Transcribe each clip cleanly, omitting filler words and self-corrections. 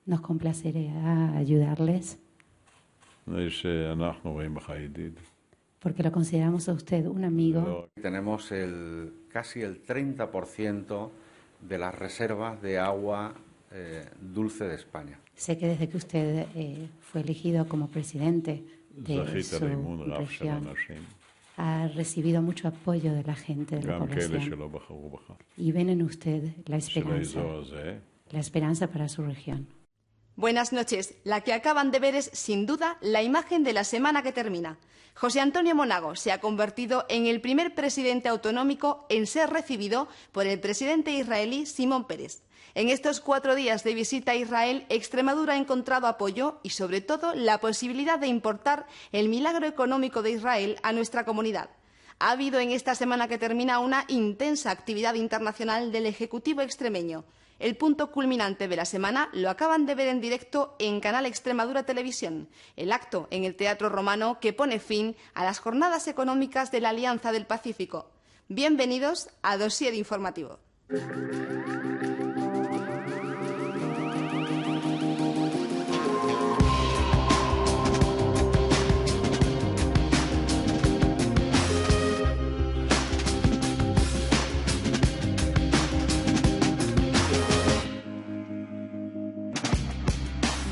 Nos complacerá ayudarles porque lo consideramos a usted un amigo. Tenemos casi el 30% de las reservas de agua dulce de España. Sé que desde que usted fue elegido como presidente de su región, ha recibido mucho apoyo de la gente, de la población. Y ven en usted la esperanza para su región. Buenas noches. La que acaban de ver es, sin duda, la imagen de la semana que termina. José Antonio Monago se ha convertido en el primer presidente autonómico en ser recibido por el presidente israelí Simón Peres. En estos 4 días de visita a Israel, Extremadura ha encontrado apoyo y, sobre todo, la posibilidad de importar el milagro económico de Israel a nuestra comunidad. Ha habido en esta semana que termina una intensa actividad internacional del Ejecutivo extremeño. El punto culminante de la semana lo acaban de ver en directo en Canal Extremadura Televisión, el acto en el Teatro Romano que pone fin a las jornadas económicas de la Alianza del Pacífico. Bienvenidos a Dossier Informativo.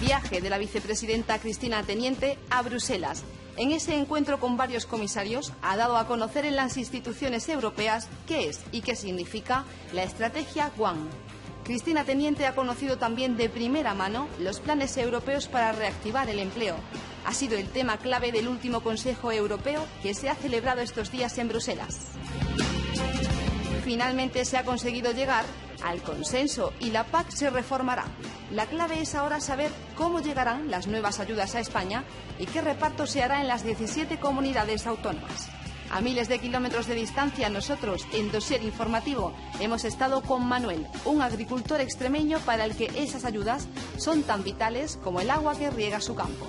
Viaje de la vicepresidenta Cristina Teniente a Bruselas. En ese encuentro con varios comisarios ha dado a conocer en las instituciones europeas qué es y qué significa la estrategia One. Cristina Teniente ha conocido también de primera mano los planes europeos para reactivar el empleo. Ha sido el tema clave del último Consejo Europeo que se ha celebrado estos días en Bruselas. Finalmente se ha conseguido llegar al consenso y la PAC se reformará. La clave es ahora saber cómo llegarán las nuevas ayudas a España y qué reparto se hará en las 17 comunidades autónomas. A miles de kilómetros de distancia, nosotros, en Dossier Informativo, hemos estado con Manuel, un agricultor extremeño para el que esas ayudas son tan vitales como el agua que riega su campo.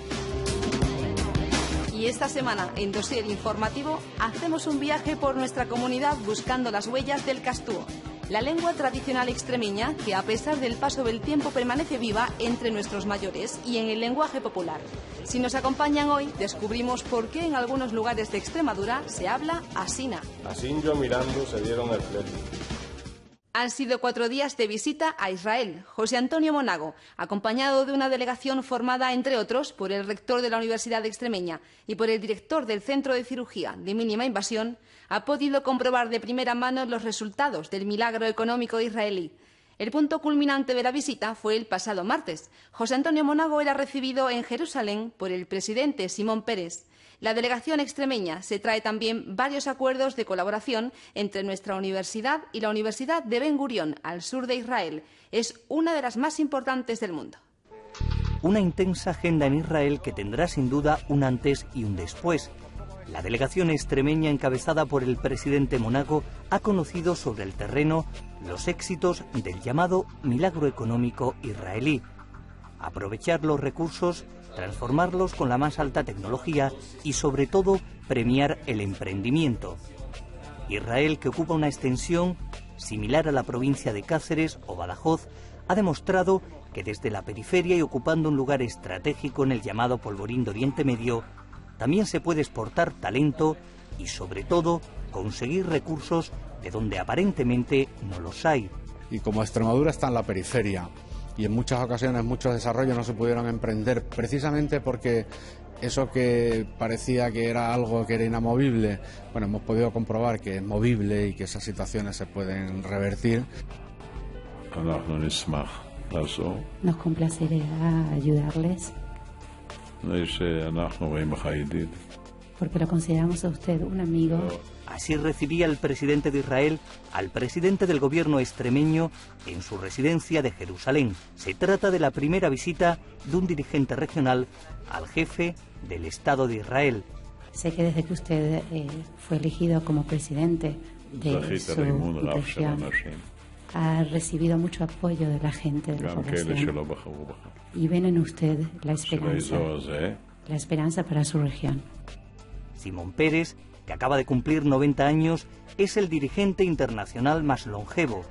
Y esta semana, en Dossier Informativo, hacemos un viaje por nuestra comunidad buscando las huellas del castúo, la lengua tradicional extremeña que, a pesar del paso del tiempo, permanece viva entre nuestros mayores y en el lenguaje popular. Si nos acompañan hoy, descubrimos por qué en algunos lugares de Extremadura se habla asina. Asinyo mirando se dieron el flete. Han sido 4 días de visita a Israel. José Antonio Monago, acompañado de una delegación formada, entre otros, por el rector de la Universidad Extremeña y por el director del Centro de Cirugía de Mínima Invasión, ha podido comprobar de primera mano los resultados del milagro económico israelí. El punto culminante de la visita fue el pasado martes. José Antonio Monago era recibido en Jerusalén por el presidente Simón Peres. La delegación extremeña se trae también varios acuerdos de colaboración entre nuestra universidad y la Universidad de Ben Gurión, al sur de Israel. Es una de las más importantes del mundo. Una intensa agenda en Israel que tendrá sin duda un antes y un después. La delegación extremeña encabezada por el presidente Monago ha conocido sobre el terreno los éxitos del llamado milagro económico israelí. Aprovechar los recursos, transformarlos con la más alta tecnología y, sobre todo, premiar el emprendimiento. Israel, que ocupa una extensión similar a la provincia de Cáceres o Badajoz, ha demostrado que desde la periferia y ocupando un lugar estratégico en el llamado polvorín de Oriente Medio, también se puede exportar talento y, sobre todo, conseguir recursos de donde aparentemente no los hay. Y como Extremadura está en la periferia, y en muchas ocasiones muchos desarrollos no se pudieron emprender precisamente porque eso que parecía que era algo que era inamovible, bueno, hemos podido comprobar que es movible y que esas situaciones se pueden revertir. Nos complacerá ayudarles porque lo consideramos a usted un amigo. Así recibía el presidente de Israel al presidente del gobierno extremeño en su residencia de Jerusalén. Se trata de la primera visita de un dirigente regional al jefe del Estado de Israel. Sé que desde que usted fue elegido como presidente de su región, ha recibido mucho apoyo de la gente, de la población. Y ven en usted la esperanza para su región. Simón Peres, que acaba de cumplir 90 años, es el dirigente internacional más longevo.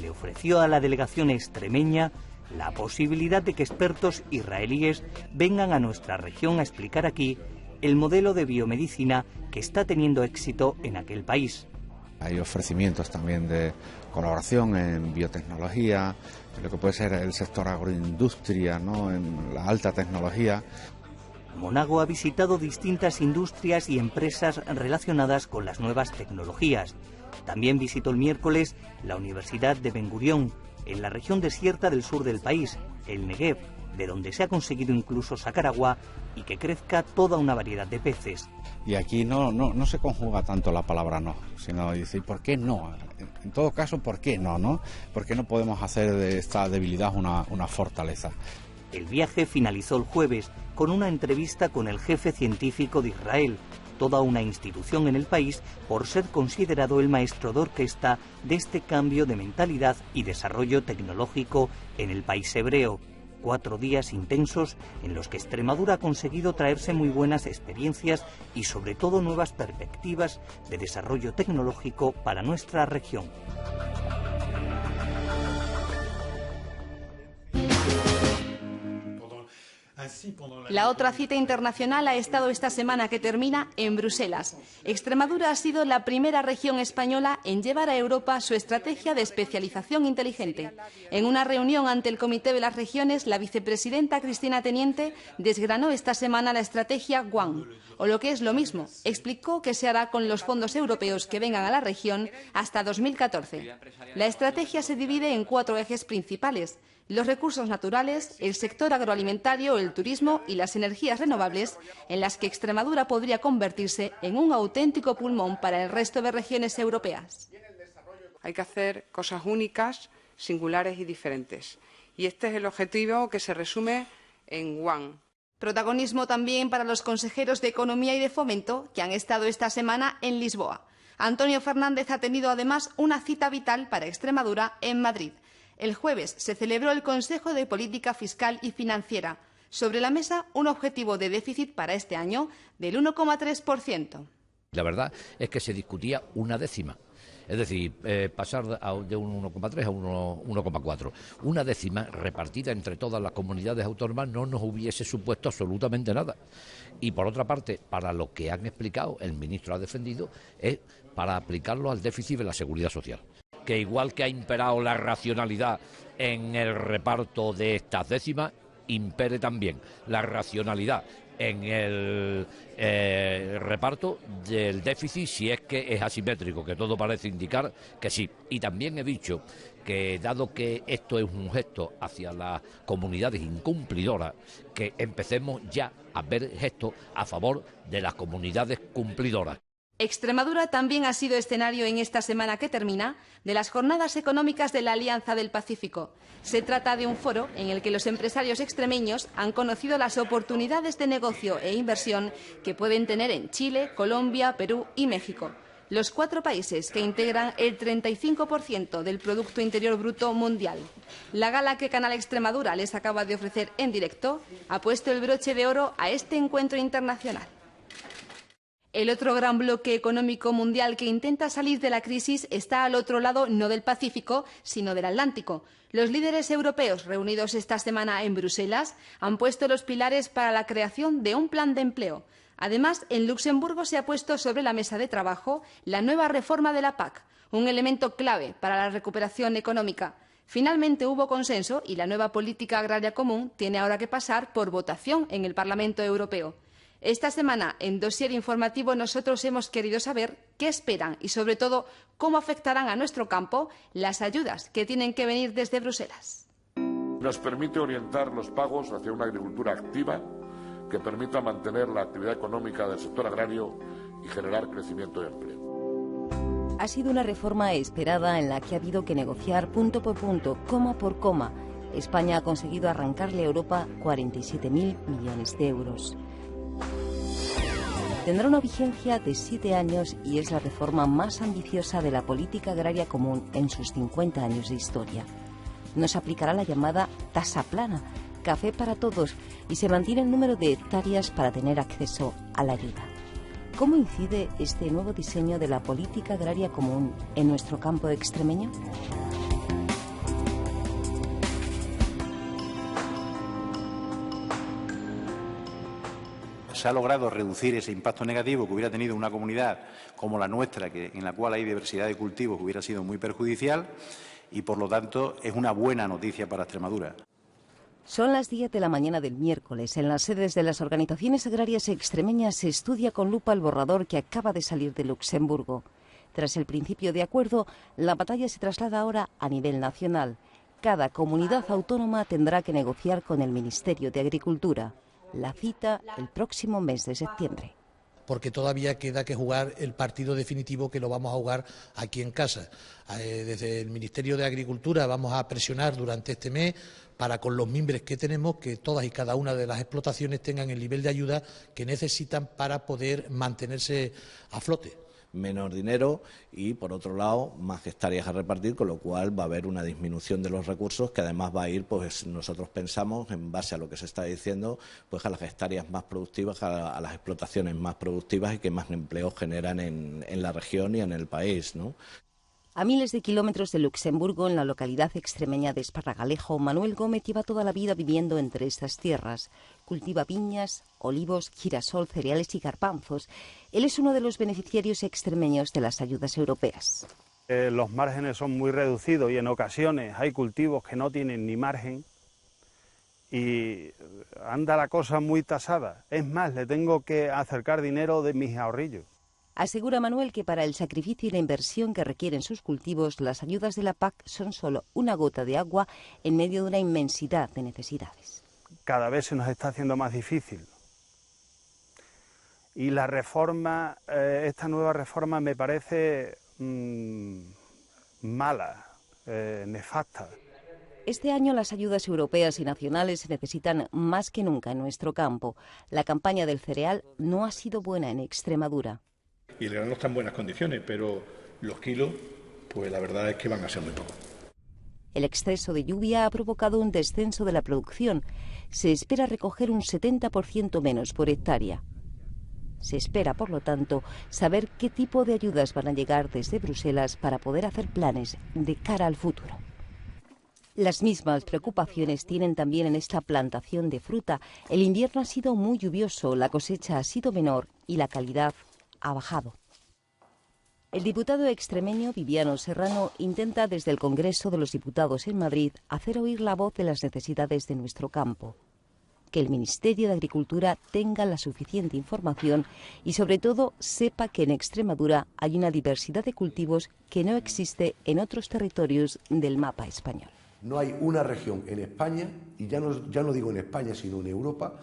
le ofreció a la delegación extremeña la posibilidad de que expertos israelíes vengan a nuestra región a explicar aquí el modelo de biomedicina que está teniendo éxito en aquel país. Hay ofrecimientos también de colaboración en biotecnología, en lo que puede ser el sector agroindustria, ¿no?, en la alta tecnología. Monago ha visitado distintas industrias y empresas relacionadas con las nuevas tecnologías. También visitó el miércoles la Universidad de Ben Gurión, en la región desierta del sur del país, el Negev, de donde se ha conseguido incluso sacar agua y que crezca toda una variedad de peces. Y aquí no se conjuga tanto la palabra no, sino decir ¿por qué no? En todo caso, ¿por qué no, no? ¿Por qué no podemos hacer de esta debilidad una fortaleza? El viaje finalizó el jueves con una entrevista con el jefe científico de Israel, toda una institución en el país por ser considerado el maestro de orquesta de este cambio de mentalidad y desarrollo tecnológico en el país hebreo. 4 días intensos en los que Extremadura ha conseguido traerse muy buenas experiencias y sobre todo nuevas perspectivas de desarrollo tecnológico para nuestra región. La otra cita internacional ha estado esta semana que termina en Bruselas. Extremadura ha sido la primera región española en llevar a Europa su estrategia de especialización inteligente. En una reunión ante el Comité de las Regiones, la vicepresidenta Cristina Teniente desgranó esta semana la estrategia One, o lo que es lo mismo, explicó qué se hará con los fondos europeos que vengan a la región hasta 2014. La estrategia se divide en 4 ejes principales: los recursos naturales, el sector agroalimentario, el turismo y las energías renovables, en las que Extremadura podría convertirse en un auténtico pulmón para el resto de regiones europeas. Hay que hacer cosas únicas, singulares y diferentes. Y este es el objetivo que se resume en One. Protagonismo también para los consejeros de Economía y de Fomento que han estado esta semana en Lisboa. Antonio Fernández ha tenido además una cita vital para Extremadura en Madrid. El jueves se celebró el Consejo de Política Fiscal y Financiera. Sobre la mesa, un objetivo de déficit para este año del 1,3%. La verdad es que se discutía una décima. Es decir, pasar de un 1,3 a un 1,4. Una décima repartida entre todas las comunidades autónomas no nos hubiese supuesto absolutamente nada. Y por otra parte, para lo que han explicado, el ministro ha defendido, es para aplicarlo al déficit de la Seguridad Social. Que igual que ha imperado la racionalidad en el reparto de estas décimas, impere también la racionalidad en el reparto del déficit, si es que es asimétrico, que todo parece indicar que sí. Y también he dicho que, dado que esto es un gesto hacia las comunidades incumplidoras, que empecemos ya a ver gestos a favor de las comunidades cumplidoras. Extremadura también ha sido escenario en esta semana que termina de las Jornadas Económicas de la Alianza del Pacífico. Se trata de un foro en el que los empresarios extremeños han conocido las oportunidades de negocio e inversión que pueden tener en Chile, Colombia, Perú y México, los 4 países que integran el 35% del Producto Interior Bruto mundial. La gala que Canal Extremadura les acaba de ofrecer en directo ha puesto el broche de oro a este encuentro internacional. El otro gran bloque económico mundial que intenta salir de la crisis está al otro lado, no del Pacífico, sino del Atlántico. Los líderes europeos reunidos esta semana en Bruselas han puesto los pilares para la creación de un plan de empleo. Además, en Luxemburgo se ha puesto sobre la mesa de trabajo la nueva reforma de la PAC, un elemento clave para la recuperación económica. Finalmente hubo consenso y la nueva política agraria común tiene ahora que pasar por votación en el Parlamento Europeo. Esta semana, en Dossier Informativo, nosotros hemos querido saber qué esperan y, sobre todo, cómo afectarán a nuestro campo las ayudas que tienen que venir desde Bruselas. Nos permite orientar los pagos hacia una agricultura activa que permita mantener la actividad económica del sector agrario y generar crecimiento y empleo. Ha sido una reforma esperada en la que ha habido que negociar punto por punto, coma por coma. España ha conseguido arrancarle a Europa 47.000 millones de euros. Tendrá una vigencia de 7 años y es la reforma más ambiciosa de la política agraria común en sus 50 años de historia. No se aplicará la llamada tasa plana, café para todos, y se mantiene el número de hectáreas para tener acceso a la ayuda. ¿Cómo incide este nuevo diseño de la política agraria común en nuestro campo extremeño? se ha logrado reducir ese impacto negativo que hubiera tenido una comunidad como la nuestra, en la cual hay diversidad de cultivos, que hubiera sido muy perjudicial, y por lo tanto es una buena noticia para Extremadura. Son las 10 de la mañana del miércoles. En las sedes de las organizaciones agrarias extremeñas se estudia con lupa el borrador que acaba de salir de Luxemburgo. Tras el principio de acuerdo, la batalla se traslada ahora a nivel nacional. Cada comunidad autónoma tendrá que negociar con el Ministerio de Agricultura. La cita el próximo mes de septiembre. Porque todavía queda que jugar el partido definitivo, que lo vamos a jugar aquí en casa. Desde el Ministerio de Agricultura vamos a presionar durante este mes para, con los mimbres que tenemos, que todas y cada una de las explotaciones tengan el nivel de ayuda que necesitan para poder mantenerse a flote. Menos dinero y, por otro lado, más hectáreas a repartir, con lo cual va a haber una disminución de los recursos que además va a ir, pues nosotros pensamos, en base a lo que se está diciendo, pues a las hectáreas más productivas, a las explotaciones más productivas y que más empleo generan en la región y en el país, ¿no? A miles de kilómetros de Luxemburgo, en la localidad extremeña de Esparragalejo, Manuel Gómez lleva toda la vida viviendo entre estas tierras. Cultiva viñas, olivos, girasol, cereales y garbanzos. Él es uno de los beneficiarios extremeños de las ayudas europeas. Los márgenes son muy reducidos y en ocasiones hay cultivos que no tienen ni margen y anda la cosa muy tasada. Es más, le tengo que acercar dinero de mis ahorrillos. Asegura Manuel que para el sacrificio y la inversión que requieren sus cultivos, las ayudas de la PAC son solo una gota de agua en medio de una inmensidad de necesidades. Cada vez se nos está haciendo más difícil. Y la reforma, esta nueva reforma me parece mala, nefasta. Este año las ayudas europeas y nacionales se necesitan más que nunca en nuestro campo. La campaña del cereal no ha sido buena en Extremadura. Y el grano está en buenas condiciones, pero los kilos, pues la verdad es que van a ser muy pocos. El exceso de lluvia ha provocado un descenso de la producción. Se espera recoger un 70% menos por hectárea. Se espera, por lo tanto, saber qué tipo de ayudas van a llegar desde Bruselas para poder hacer planes de cara al futuro. Las mismas preocupaciones tienen también en esta plantación de fruta. El invierno ha sido muy lluvioso, la cosecha ha sido menor y la calidad ha bajado. El diputado extremeño Viviano Serrano intenta desde el Congreso de los Diputados en Madrid hacer oír la voz de las necesidades de nuestro campo. Que el Ministerio de Agricultura tenga la suficiente información y sobre todo sepa que en Extremadura hay una diversidad de cultivos que no existe en otros territorios del mapa español. No hay una región en España, y ya no digo en España sino en Europa,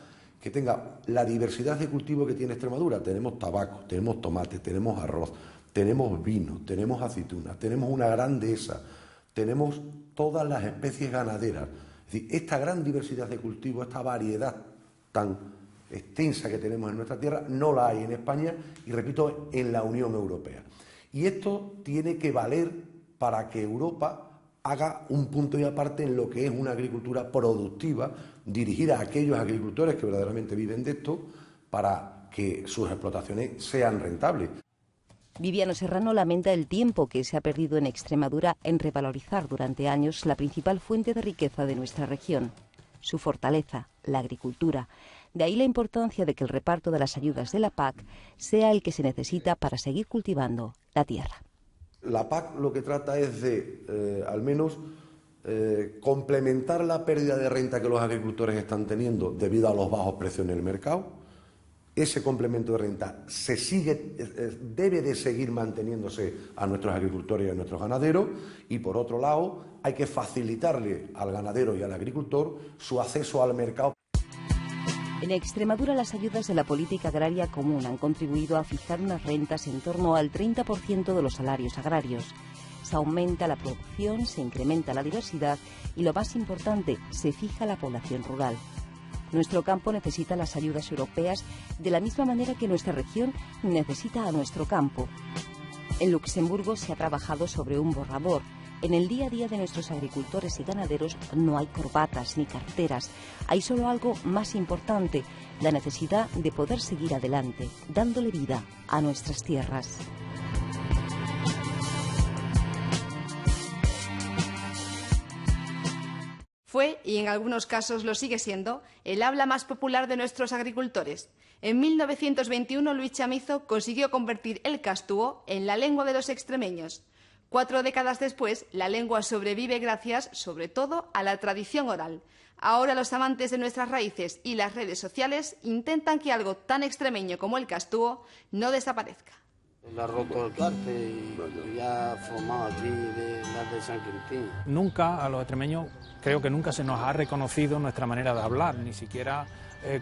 que tenga la diversidad de cultivo que tiene Extremadura. Tenemos tabaco, tenemos tomate, tenemos arroz, tenemos vino, tenemos aceitunas, tenemos una gran dehesa, tenemos todas las especies ganaderas. Es decir, esta gran diversidad de cultivo, esta variedad tan extensa que tenemos en nuestra tierra, no la hay en España y, repito, en la Unión Europea. Y esto tiene que valer para que Europa haga un punto y aparte en lo que es una agricultura productiva dirigida a aquellos agricultores que verdaderamente viven de esto para que sus explotaciones sean rentables. Viviano Serrano lamenta el tiempo que se ha perdido en Extremadura en revalorizar durante años la principal fuente de riqueza de nuestra región, su fortaleza, la agricultura. De ahí la importancia de que el reparto de las ayudas de la PAC sea el que se necesita para seguir cultivando la tierra. La PAC lo que trata es de, al menos, complementar la pérdida de renta que los agricultores están teniendo debido a los bajos precios en el mercado. Ese complemento de renta debe de seguir manteniéndose a nuestros agricultores y a nuestros ganaderos, y por otro lado hay que facilitarle al ganadero y al agricultor su acceso al mercado. En Extremadura las ayudas de la política agraria común han contribuido a fijar unas rentas en torno al 30% de los salarios agrarios. Se aumenta la producción, se incrementa la diversidad y, lo más importante, se fija la población rural. Nuestro campo necesita las ayudas europeas de la misma manera que nuestra región necesita a nuestro campo. En Luxemburgo se ha trabajado sobre un borrador. En el día a día de nuestros agricultores y ganaderos no hay corbatas ni carteras. Hay solo algo más importante, la necesidad de poder seguir adelante, dándole vida a nuestras tierras. Fue, y en algunos casos lo sigue siendo, el habla más popular de nuestros agricultores. En 1921 Luis Chamizo consiguió convertir el castúo en la lengua de los extremeños. 4 décadas después, la lengua sobrevive gracias, sobre todo, a la tradición oral. Ahora los amantes de nuestras raíces y las redes sociales intentan que algo tan extremeño como el castúo no desaparezca. La ha roto el carte y ya ha formado aquí de San Quintín. Nunca a los extremeños, creo que nunca se nos ha reconocido nuestra manera de hablar, ni siquiera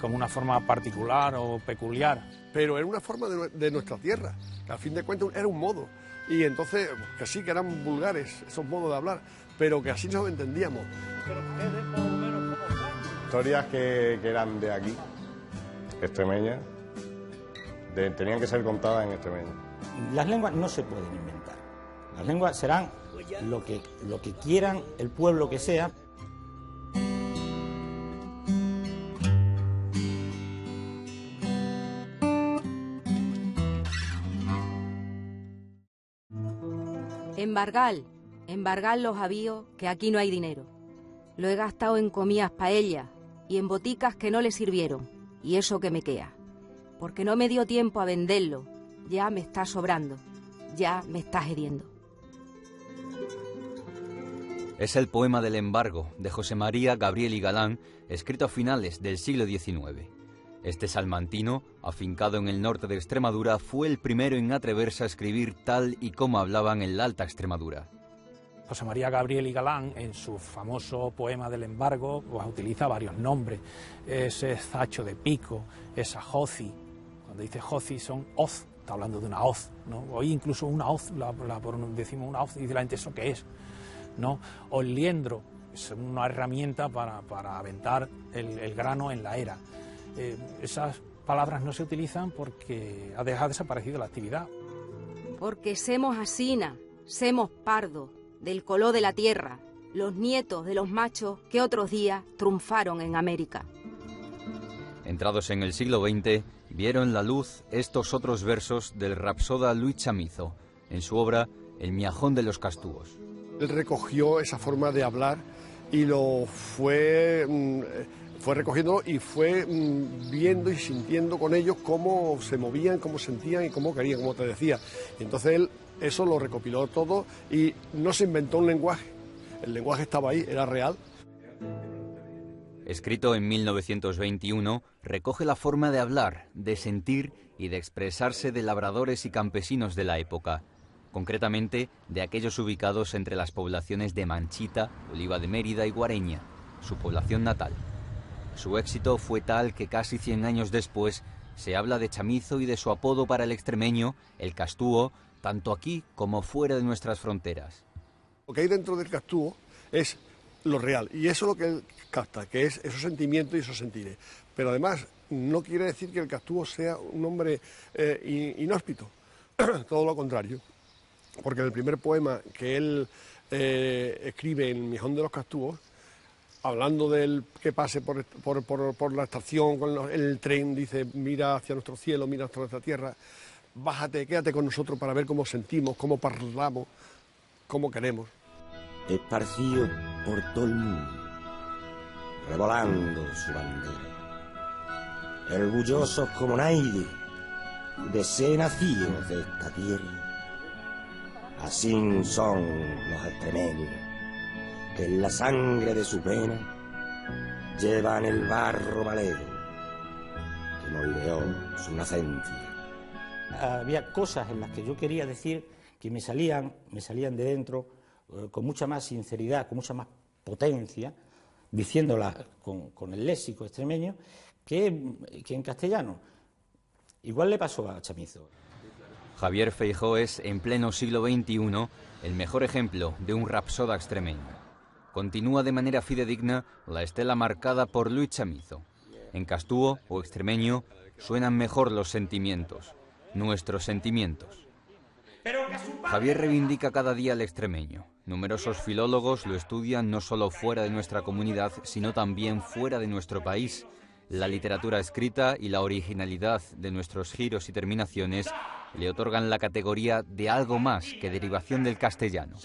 como una forma particular o peculiar. Pero era una forma de nuestra tierra, que al fin de cuentas era un modo. Y entonces, que sí, que eran vulgares esos modos de hablar, pero que así nos entendíamos. Historias que eran de aquí, extremeñas, tenían que ser contadas en extremeño. Las lenguas no se pueden inventar. Las lenguas serán lo que quieran el pueblo que sea. Embargar los avíos, que aquí no hay dinero. Lo he gastado en comidas paellas y en boticas que no le sirvieron, y eso que me queda. Porque no me dio tiempo a venderlo, ya me está sobrando, ya me está hediendo. Es el poema del embargo de José María Gabriel y Galán, escrito a finales del siglo XIX. Este salmantino, afincado en el norte de Extremadura, fue el primero en atreverse a escribir tal y como hablaban en la Alta Extremadura. José María Gabriel y Galán, en su famoso poema del embargo, pues, utiliza varios nombres. Ese zacho de pico, esa joci. Cuando dice joci son hoz, está hablando de una hoz, ¿no? Hoy incluso una hoz, decimos una hoz y dice la gente, ¿eso qué es? ¿No? O el liendro, es una herramienta para aventar el grano en la era. Esas palabras no se utilizan porque ha desaparecido la actividad. Porque semos asina, semos pardo, del color de la tierra, los nietos de los machos que otros días triunfaron en América. Entrados en el siglo XX, vieron la luz estos otros versos del rapsoda Luis Chamizo, en su obra El miajón de los castúos. Él recogió esa forma de hablar y lo fue recogiendo y fue viendo y sintiendo con ellos cómo se movían, cómo sentían y cómo querían, como te decía. Y entonces él eso lo recopiló todo y no se inventó un lenguaje. El lenguaje estaba ahí, era real. Escrito en 1921, recoge la forma de hablar, de sentir y de expresarse de labradores y campesinos de la época, concretamente de aquellos ubicados entre las poblaciones de Manchita, Oliva de Mérida y Guareña, su población natal. Su éxito fue tal que casi 100 años después se habla de Chamizo y de su apodo para el extremeño, el castúo, tanto aquí como fuera de nuestras fronteras. Lo que hay dentro del castúo es lo real, y eso es lo que él capta, que es esos sentimientos y esos sentires. Pero además no quiere decir que el castúo sea un hombre inhóspito, todo lo contrario, porque en el primer poema que él escribe en El miajón de los castúos, hablando del que pase por la estación con el tren, dice, mira hacia nuestro cielo, mira hacia nuestra tierra, bájate, quédate con nosotros para ver cómo sentimos, cómo parlamos, cómo queremos. Esparcido por todo el mundo, revolando su bandera, orgullosos como nadie de ser nacidos de esta tierra. Así son los extremeños, que en la sangre de su pena llevan el barro malero que moldeó su nacencia. Había cosas en las que yo quería decir que me salían de dentro con mucha más sinceridad, con mucha más potencia, diciéndolas con el léxico extremeño que en castellano. Igual le pasó a Chamizo. Javier Feijóo es, en pleno siglo XXI, el mejor ejemplo de un rapsoda extremeño. Continúa de manera fidedigna la estela marcada por Luis Chamizo. En castúo o extremeño suenan mejor los sentimientos, nuestros sentimientos. Javier reivindica cada día al extremeño. Numerosos filólogos lo estudian no solo fuera de nuestra comunidad, sino también fuera de nuestro país. La literatura escrita y la originalidad de nuestros giros y terminaciones le otorgan la categoría de algo más que derivación del castellano.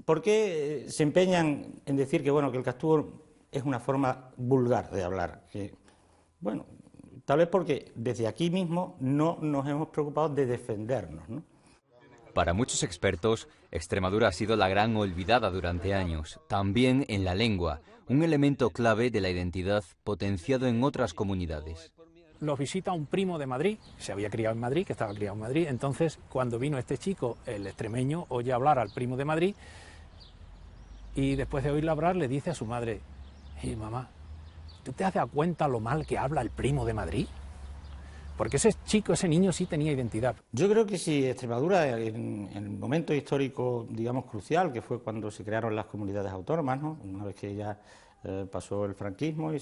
¿Por qué se empeñan en decir que, bueno, que el Castuvo es una forma vulgar de hablar? Que, bueno, tal vez porque desde aquí mismo no nos hemos preocupado de defendernos, ¿no? Para muchos expertos, Extremadura ha sido la gran olvidada durante años, también en la lengua, un elemento clave de la identidad potenciado en otras comunidades. Los visita un primo de Madrid, se había criado en Madrid, que estaba criado en Madrid. Entonces, cuando vino este chico, el extremeño, oye hablar al primo de Madrid y después de oírlo hablar le dice a su madre: mamá, ¿tú te has dado cuenta lo mal que habla el primo de Madrid? Porque ese chico, ese niño sí tenía identidad. Yo creo que si Extremadura, en el momento histórico, digamos, crucial, que fue cuando se crearon las comunidades autónomas, ¿no? Una vez que ya pasó el franquismo y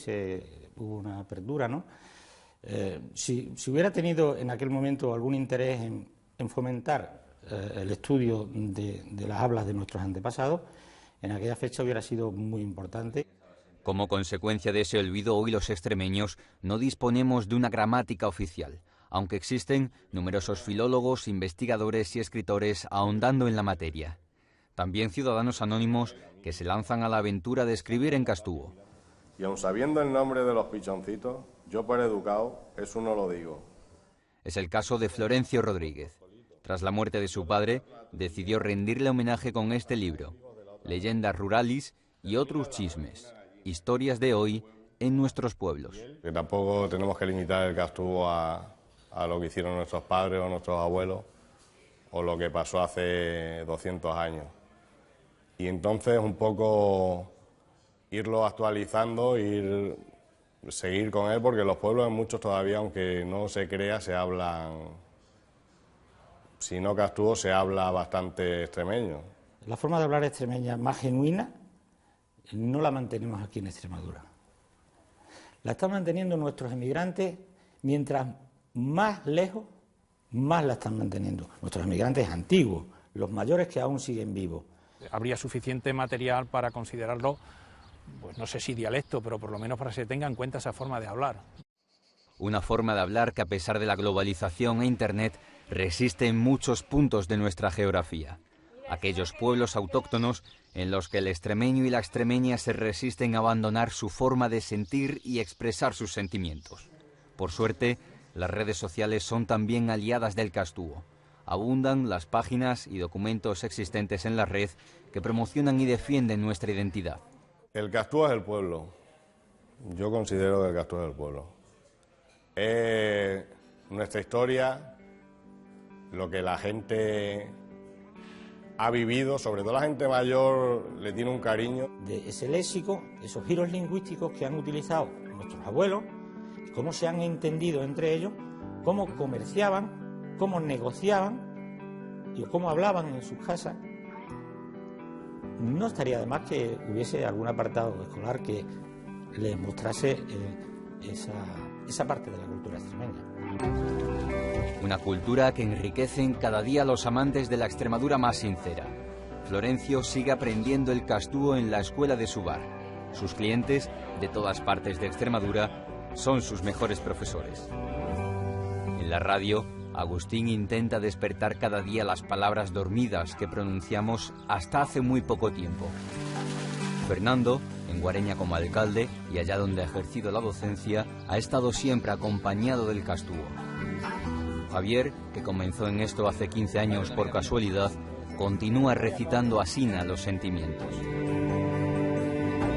hubo una apertura, ¿no? Si hubiera tenido en aquel momento algún interés en fomentar el estudio de las hablas de nuestros antepasados, en aquella fecha hubiera sido muy importante. Como consecuencia de ese olvido, hoy los extremeños no disponemos de una gramática oficial, aunque existen numerosos filólogos, investigadores y escritores ahondando en la materia. También ciudadanos anónimos que se lanzan a la aventura de escribir en castuvo. Y aun sabiendo el nombre de los pichoncitos, yo por educado, eso no lo digo. Es el caso de Florencio Rodríguez. Tras la muerte de su padre, decidió rendirle homenaje con este libro, Leyendas Ruralis y otros chismes. Historias de hoy en nuestros pueblos. Que tampoco tenemos que limitar el castuvo a lo que hicieron nuestros padres o nuestros abuelos o lo que pasó hace 200 años. Y entonces un poco irlo actualizando, seguir con él, porque los pueblos en muchos todavía, aunque no se crea, se hablan, si no castuvo, se habla bastante extremeño. La forma de hablar extremeña más genuina no la mantenemos aquí en Extremadura. La están manteniendo nuestros emigrantes, mientras más lejos, más la están manteniendo. Nuestros emigrantes antiguos, los mayores que aún siguen vivos. Habría suficiente material para considerarlo, pues no sé si dialecto, pero por lo menos para que se tenga en cuenta esa forma de hablar. Una forma de hablar que, a pesar de la globalización e Internet, resiste en muchos puntos de nuestra geografía. Aquellos pueblos autóctonos en los que el extremeño y la extremeña se resisten a abandonar su forma de sentir y expresar sus sentimientos. Por suerte, las redes sociales son también aliadas del castuvo. Abundan las páginas y documentos existentes en la red que promocionan y defienden nuestra identidad. El castuvo es el pueblo. Yo considero que el castuvo es el pueblo. Es nuestra historia, lo que la gente ha vivido, sobre todo la gente mayor, le tiene un cariño. De ese léxico, esos giros lingüísticos que han utilizado nuestros abuelos, cómo se han entendido entre ellos, cómo comerciaban, cómo negociaban y cómo hablaban en sus casas. No estaría de más que hubiese algún apartado escolar que les mostrase esa parte de la cultura extremeña. Una cultura que enriquecen cada día los amantes de la Extremadura más sincera. Florencio sigue aprendiendo el castuvo en la escuela de su bar. Sus clientes, de todas partes de Extremadura, son sus mejores profesores. En la radio, Agustín intenta despertar cada día las palabras dormidas que pronunciamos hasta hace muy poco tiempo. Fernando, en Guareña como alcalde y allá donde ha ejercido la docencia, ha estado siempre acompañado del castuvo. Javier, que comenzó en esto hace 15 años por casualidad, continúa recitando asina los sentimientos.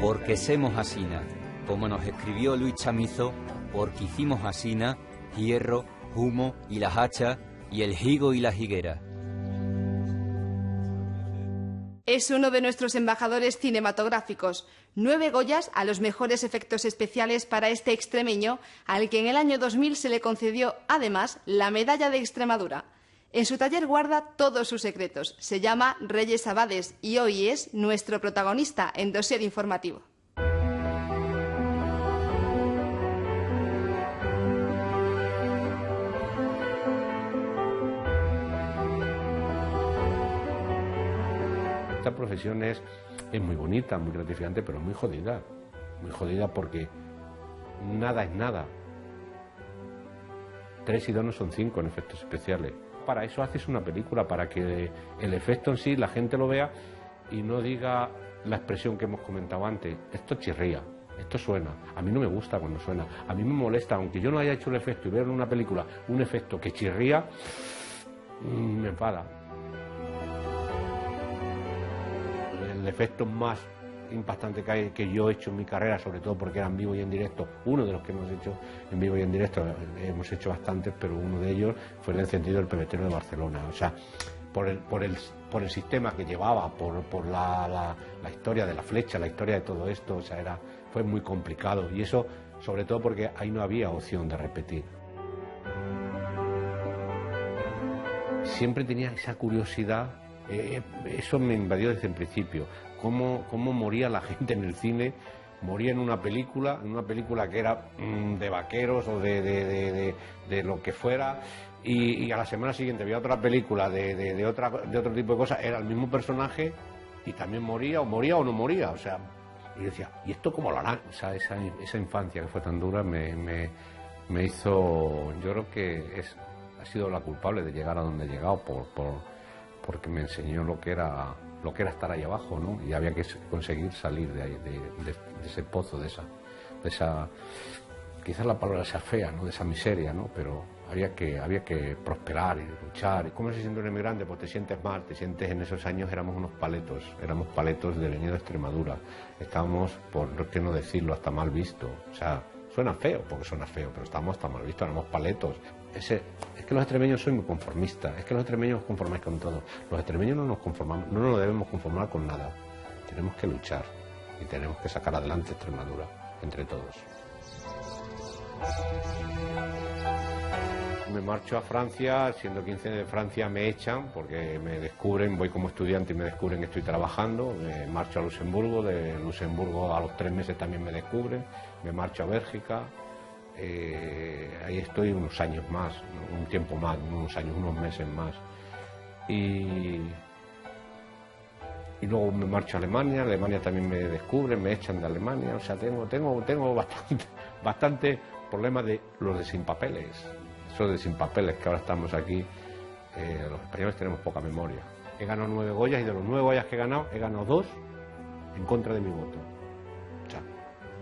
Porque semos asina, como nos escribió Luis Chamizo, porque hicimos asina, hierro, humo y la hacha, y el higo y la higuera. Es uno de nuestros embajadores cinematográficos. 9 Goyas a los mejores efectos especiales para este extremeño, al que en el año 2000 se le concedió, además, la Medalla de Extremadura. En su taller guarda todos sus secretos. Se llama Reyes Abades y hoy es nuestro protagonista en Dossier Informativo. Esta profesión es muy bonita, muy gratificante, pero muy jodida. Muy jodida porque nada es nada. 3 y 2 no son 5 en efectos especiales. Para eso haces una película, para que el efecto en sí la gente lo vea y no diga la expresión que hemos comentado antes, esto chirría, esto suena. A mí no me gusta cuando suena, a mí me molesta, aunque yo no haya hecho el efecto y ver en una película un efecto que chirría, me enfada. El efecto más impactante que yo he hecho en mi carrera, sobre todo porque era en vivo y en directo, uno de los que hemos hecho en vivo y en directo, hemos hecho bastantes, pero uno de ellos fue el encendido del pebetero de Barcelona. O sea, por el sistema que llevaba, por la historia de la flecha, la historia de todo esto, o sea, fue muy complicado, y eso sobre todo porque ahí no había opción de repetir. Siempre tenía esa curiosidad, eso me invadió desde el principio, cómo moría la gente en el cine. Moría en una película que era de vaqueros o de lo que fuera, y a la semana siguiente había otra película de otro tipo de cosas, era el mismo personaje y también moría o no moría, o sea, y decía, ¿y esto cómo lo harán? O sea, esa infancia que fue tan dura me hizo, yo creo que ha sido la culpable de llegar a donde he llegado, porque me enseñó lo que era estar ahí abajo, ¿no? Y había que conseguir salir de ahí, de ese pozo, de esa, quizás la palabra sea fea, ¿no? De esa miseria, ¿no? Pero había que prosperar y luchar. ¿Y cómo se siente un emigrante? Pues te sientes mal, en esos años éramos paletos del Leño de Extremadura. Estábamos, por qué no decirlo, hasta mal visto. O sea, suena feo, porque suena feo, pero estábamos hasta mal vistos, éramos paletos. Es que los extremeños son muy conformistas, es que los extremeños nos conformáis con todo. Los extremeños no nos debemos conformar con nada. Tenemos que luchar y tenemos que sacar adelante Extremadura, entre todos. Me marcho a Francia, siendo 15 de Francia me echan porque me descubren, voy como estudiante y me descubren que estoy trabajando, me marcho a Luxemburgo, de Luxemburgo a los 3 meses también me descubren, me marcho a Bélgica. Ahí estoy unos años más, un tiempo más, unos meses más, y luego me marcho a Alemania también me descubren, me echan de Alemania. O sea, tengo bastante problemas de los de sin papeles, esos de sin papeles que ahora estamos aquí. Los españoles tenemos poca memoria. He ganado 9 Goyas y de los 9 Goyas que he ganado 2 en contra de mi voto.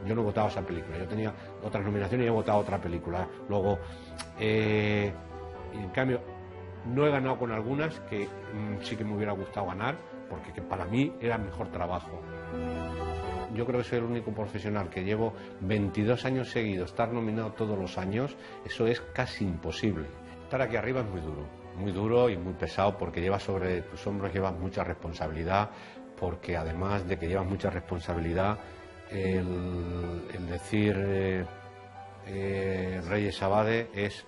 Yo no he votado esa película, yo tenía otras nominaciones y he votado otra película. Luego, y en cambio, no he ganado con algunas que sí que me hubiera gustado ganar, porque que para mí era mejor trabajo. Yo creo que soy el único profesional que llevo 22 años seguidos, estar nominado todos los años, eso es casi imposible. Estar aquí arriba es muy duro y muy pesado, porque llevas sobre tus hombros, llevas mucha responsabilidad, porque además de que llevas mucha responsabilidad, el decir Reyes Abade es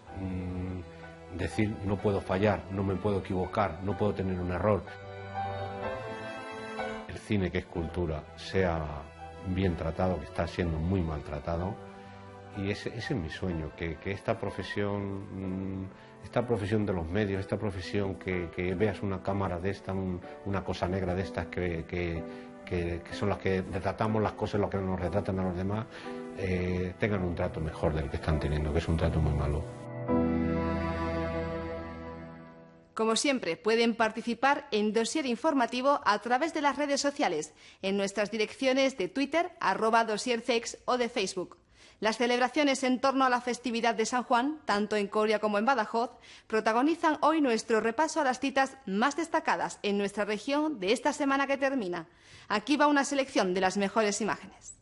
decir no puedo fallar, no me puedo equivocar, no puedo tener un error. El cine, que es cultura, sea bien tratado, que está siendo muy maltratado, y ese es mi sueño, que esta profesión de los medios, esta profesión que veas una cámara de esta, una cosa negra de estas que son las que retratamos las cosas, las que nos retratan a los demás, tengan un trato mejor del que están teniendo, que es un trato muy malo. Como siempre, pueden participar en Dossier Informativo a través de las redes sociales, en nuestras direcciones de Twitter, @dossiercex, o de Facebook. Las celebraciones en torno a la festividad de San Juan, tanto en Coria como en Badajoz, protagonizan hoy nuestro repaso a las citas más destacadas en nuestra región de esta semana que termina. Aquí va una selección de las mejores imágenes.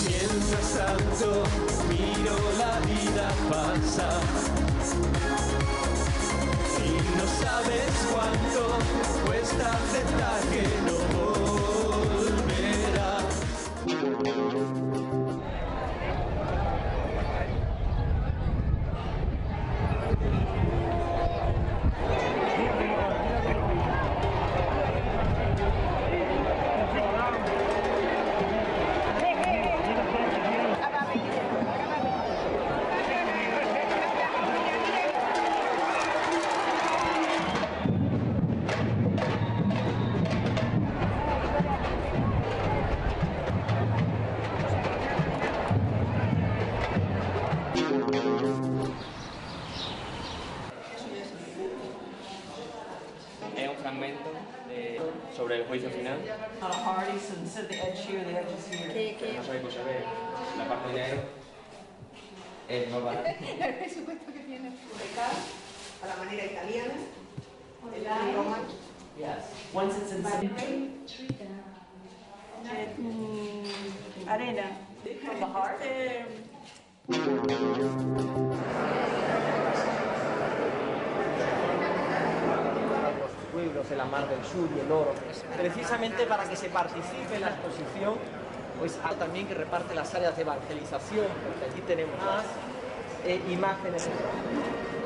Mientras tanto, miro la vida pasar y no sabes cuánto cuesta aceptar que no volverá. sobre el juicio final. No sabéis cosa ver. La parte de es más barata. El presupuesto que tiene. A la manera italiana. El romano. Once it's in Arena. From the heart. Los pueblos de la Mar del Sur y el oro, precisamente para que se participe en la exposición, pues también que reparte las áreas de evangelización, porque aquí tenemos más imágenes.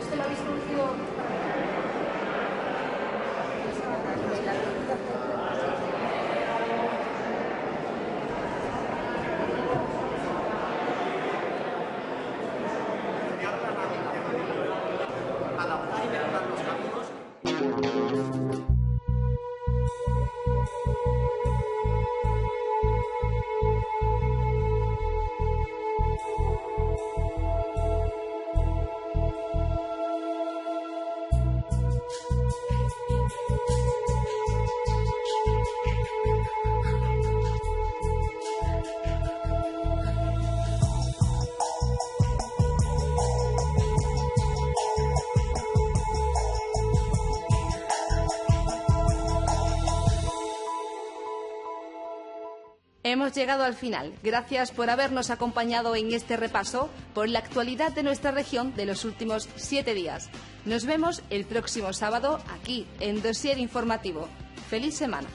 ¿Usted lo ha visto Hemos llegado al final. Gracias por habernos acompañado en este repaso por la actualidad de nuestra región de los últimos 7 días. Nos vemos el próximo sábado aquí en Dossier Informativo. ¡Feliz semana!